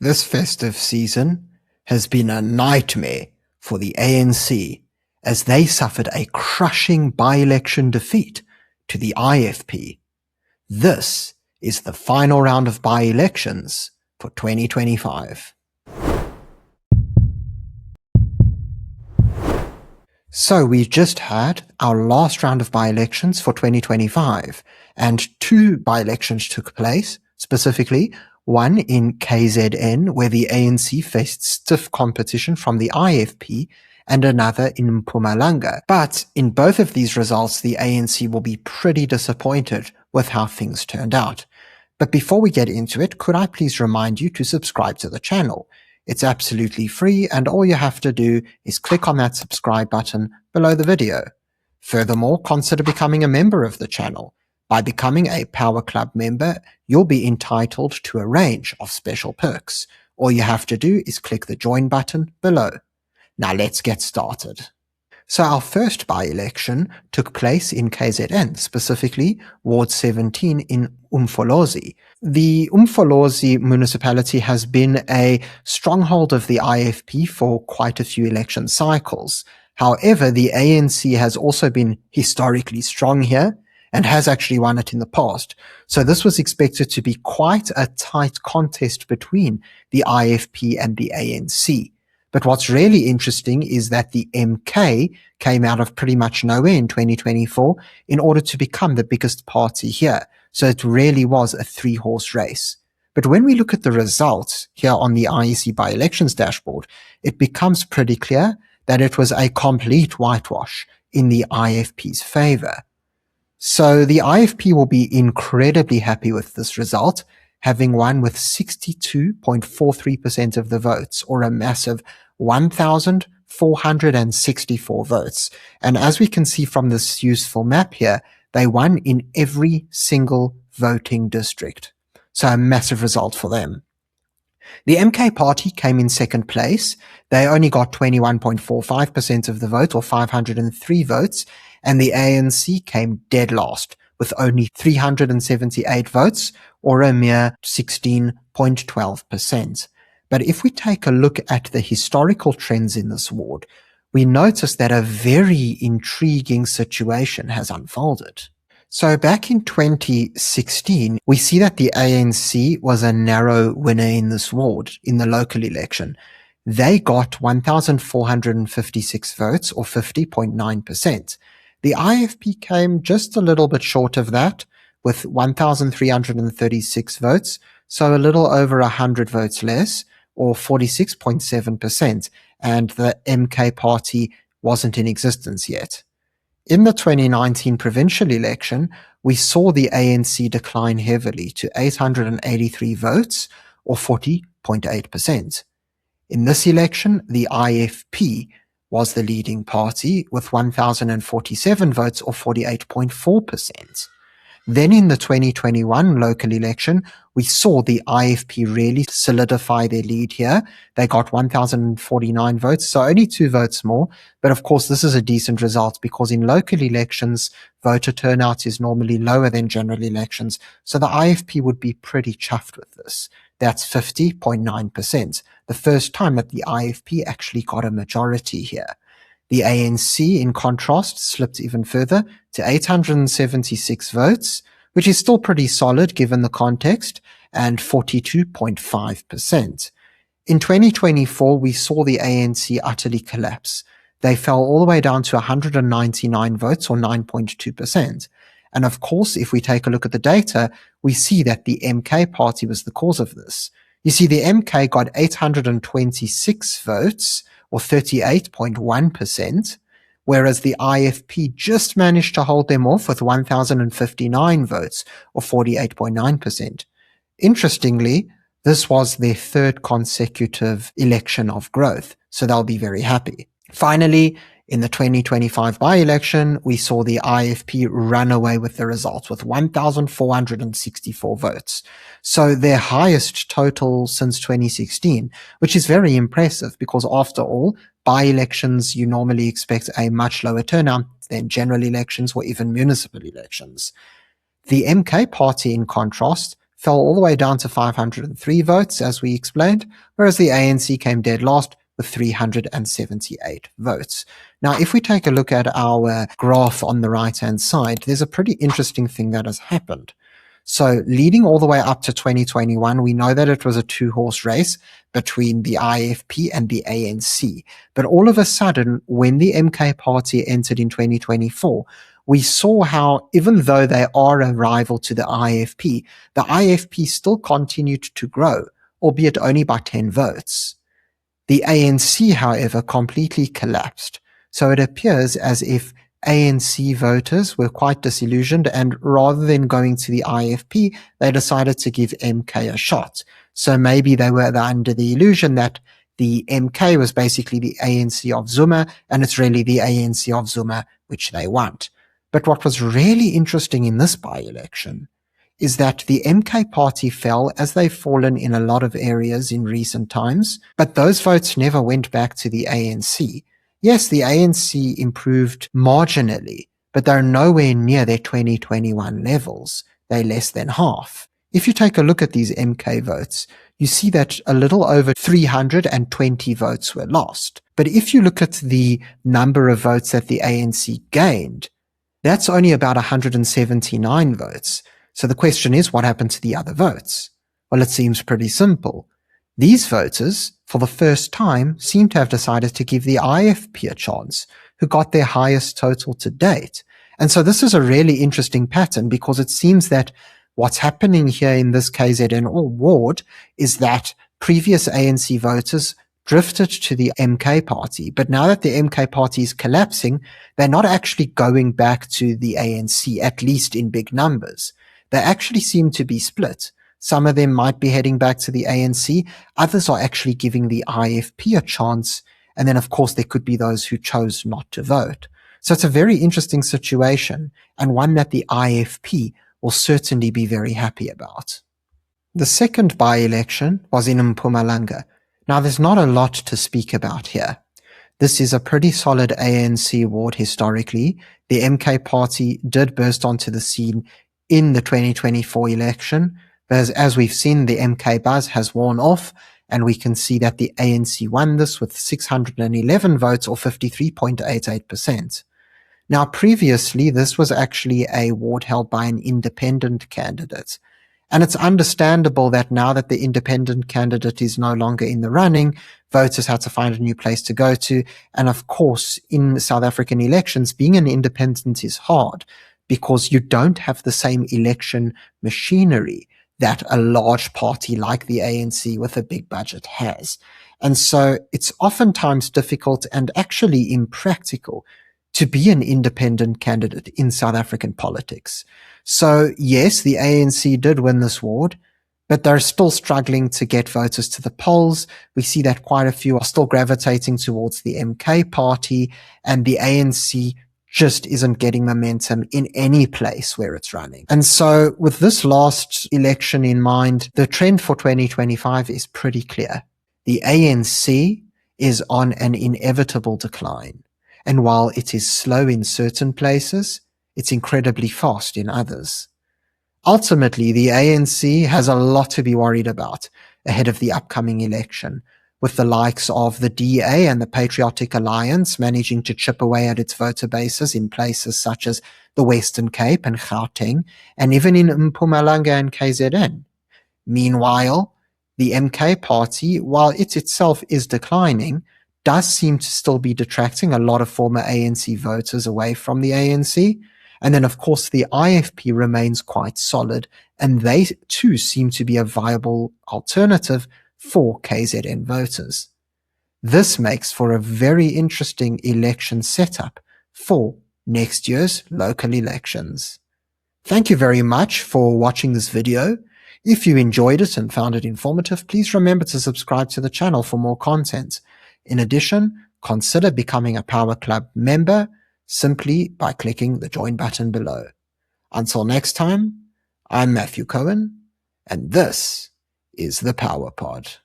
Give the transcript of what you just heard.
This festive season has been a nightmare for the ANC as they suffered a crushing by-election defeat to the IFP. This is the final round of by-elections for 2025. So we just had our last round of by-elections for 2025, and two by-elections took place, specifically one in KZN where the ANC faced stiff competition from the IFP, and another in Mpumalanga. But in both of these results, the ANC will be pretty disappointed with how things turned out. But before we get into it, could I please remind you to subscribe to the channel? It's absolutely free, and all you have to do is click on that subscribe button below the video. Furthermore, consider becoming a member of the channel. By becoming a Power Club member, you'll be entitled to a range of special perks. All you have to do is click the join button below. Now let's get started. So our first by-election took place in KZN, specifically Ward 17 in Umfolozi. The Umfolozi municipality has been a stronghold of the IFP for quite a few election cycles. However, the ANC has also been historically strong here and has actually won it in the past. So this was expected to be quite a tight contest between the IFP and the ANC. But what's really interesting is that the MK came out of pretty much nowhere in 2024 in order to become the biggest party here. So it really was a three-horse race. But when we look at the results here on the IEC by-elections dashboard, it becomes pretty clear that it was a complete whitewash in the IFP's favor. So the IFP will be incredibly happy with this result, having won with 62.43% of the votes, or a massive 1,464 votes. And as we can see from this useful map here, they won in every single voting district. So a massive result for them. The MK party came in second place. They only got 21.45% of the vote, or 503 votes, and the ANC came dead last with only 378 votes, or a mere 16.12%. But if we take a look at the historical trends in this ward, we notice that a very intriguing situation has unfolded. So back in 2016, we see that the ANC was a narrow winner in this ward in the local election. They got 1,456 votes, or 50.9%. The IFP came just a little bit short of that, with 1,336 votes, so a little over 100 votes less, or 46.7%, and the MK party wasn't in existence yet. In the 2019 provincial election, we saw the ANC decline heavily to 883 votes, or 40.8%. In this election, the IFP was the leading party with 1,047 votes, or 48.4%. Then in the 2021 local election, we saw the IFP really solidify their lead here. They got 1,049 votes, so only 2 votes more. But of course, this is a decent result because in local elections, voter turnout is normally lower than general elections. So the IFP would be pretty chuffed with this. That's 50.9%, the first time that the IFP actually got a majority here. The ANC, in contrast, slipped even further to 876 votes, which is still pretty solid given the context, and 42.5%. In 2024, we saw the ANC utterly collapse. They fell all the way down to 199 votes, or 9.2%. And of course, if we take a look at the data, we see that the MK party was the cause of this. You see, the MK got 826 votes, or 38.1%, whereas the IFP just managed to hold them off with 1,059 votes, or 48.9%. Interestingly, this was their third consecutive election of growth, so they'll be very happy. Finally, in the 2025 by-election, we saw the IFP run away with the results with 1,464 votes. So their highest total since 2016, which is very impressive because after all, by-elections, you normally expect a much lower turnout than general elections or even municipal elections. The MK party, in contrast, fell all the way down to 503 votes, as we explained, whereas the ANC came dead last with 378 votes. Now, if we take a look at our graph on the right-hand side, there's a pretty interesting thing that has happened. So leading all the way up to 2021, we know that it was a two-horse race between the IFP and the ANC. But all of a sudden, when the MK party entered in 2024, we saw how, even though they are a rival to the IFP still continued to grow, albeit only by 10 votes. The ANC, however, completely collapsed. So it appears as if ANC voters were quite disillusioned, and rather than going to the IFP, they decided to give MK a shot. So maybe they were under the illusion that the MK was basically the ANC of Zuma, and it's really the ANC of Zuma which they want. But what was really interesting in this by-election is that the MK party fell, as they've fallen in a lot of areas in recent times, but those votes never went back to the ANC. Yes, the ANC improved marginally, but they're nowhere near their 2021 levels. They're less than half. If you take a look at these MK votes, you see that a little over 320 votes were lost. But if you look at the number of votes that the ANC gained, that's only about 179 votes. So the question is, what happened to the other votes? Well, it seems pretty simple. These voters, for the first time, seem to have decided to give the IFP a chance, who got their highest total to date. And so this is a really interesting pattern, because it seems that what's happening here in this KZN ward is that previous ANC voters drifted to the MK party, but now that the MK party is collapsing, they're not actually going back to the ANC, at least in big numbers. They actually seem to be split. Some of them might be heading back to the ANC. Others are actually giving the IFP a chance. And then, of course, there could be those who chose not to vote. So it's a very interesting situation, and one that the IFP will certainly be very happy about. The second by-election was in Mpumalanga. Now, there's not a lot to speak about here. This is a pretty solid ANC ward historically. The MK party did burst onto the scene in the 2024 election, but as we've seen, the MK buzz has worn off, and we can see that the ANC won this with 611 votes, or 53.88%. Now, previously, this was actually a ward held by an independent candidate. And it's understandable that now that the independent candidate is no longer in the running, voters had to find a new place to go to. And of course, in South African elections, being an independent is hard, because you don't have the same election machinery that a large party like the ANC with a big budget has. And so it's oftentimes difficult and actually impractical to be an independent candidate in South African politics. So yes, the ANC did win this ward, but they're still struggling to get voters to the polls. We see that quite a few are still gravitating towards the MK party, and the ANC just isn't getting momentum in any place where it's running. And so with this last election in mind, the trend for 2025 is pretty clear. The ANC is on an inevitable decline. And while it is slow in certain places, it's incredibly fast in others. Ultimately, the ANC has a lot to be worried about ahead of the upcoming election, with the likes of the DA and the Patriotic Alliance managing to chip away at its voter bases in places such as the Western Cape and Gauteng, and even in Mpumalanga and KZN. Meanwhile, the MK party, while it itself is declining, does seem to still be detracting a lot of former ANC voters away from the ANC. And then, of course, the IFP remains quite solid, and they too seem to be a viable alternative for KZN voters. This makes for a very interesting election setup for next year's local elections. Thank you very much for watching this video. If you enjoyed it and found it informative, please remember to subscribe to the channel for more content. In addition, consider becoming a Power Club member simply by clicking the join button below. Until next time, I'm Matthew Cohen, and this is the Power Pod.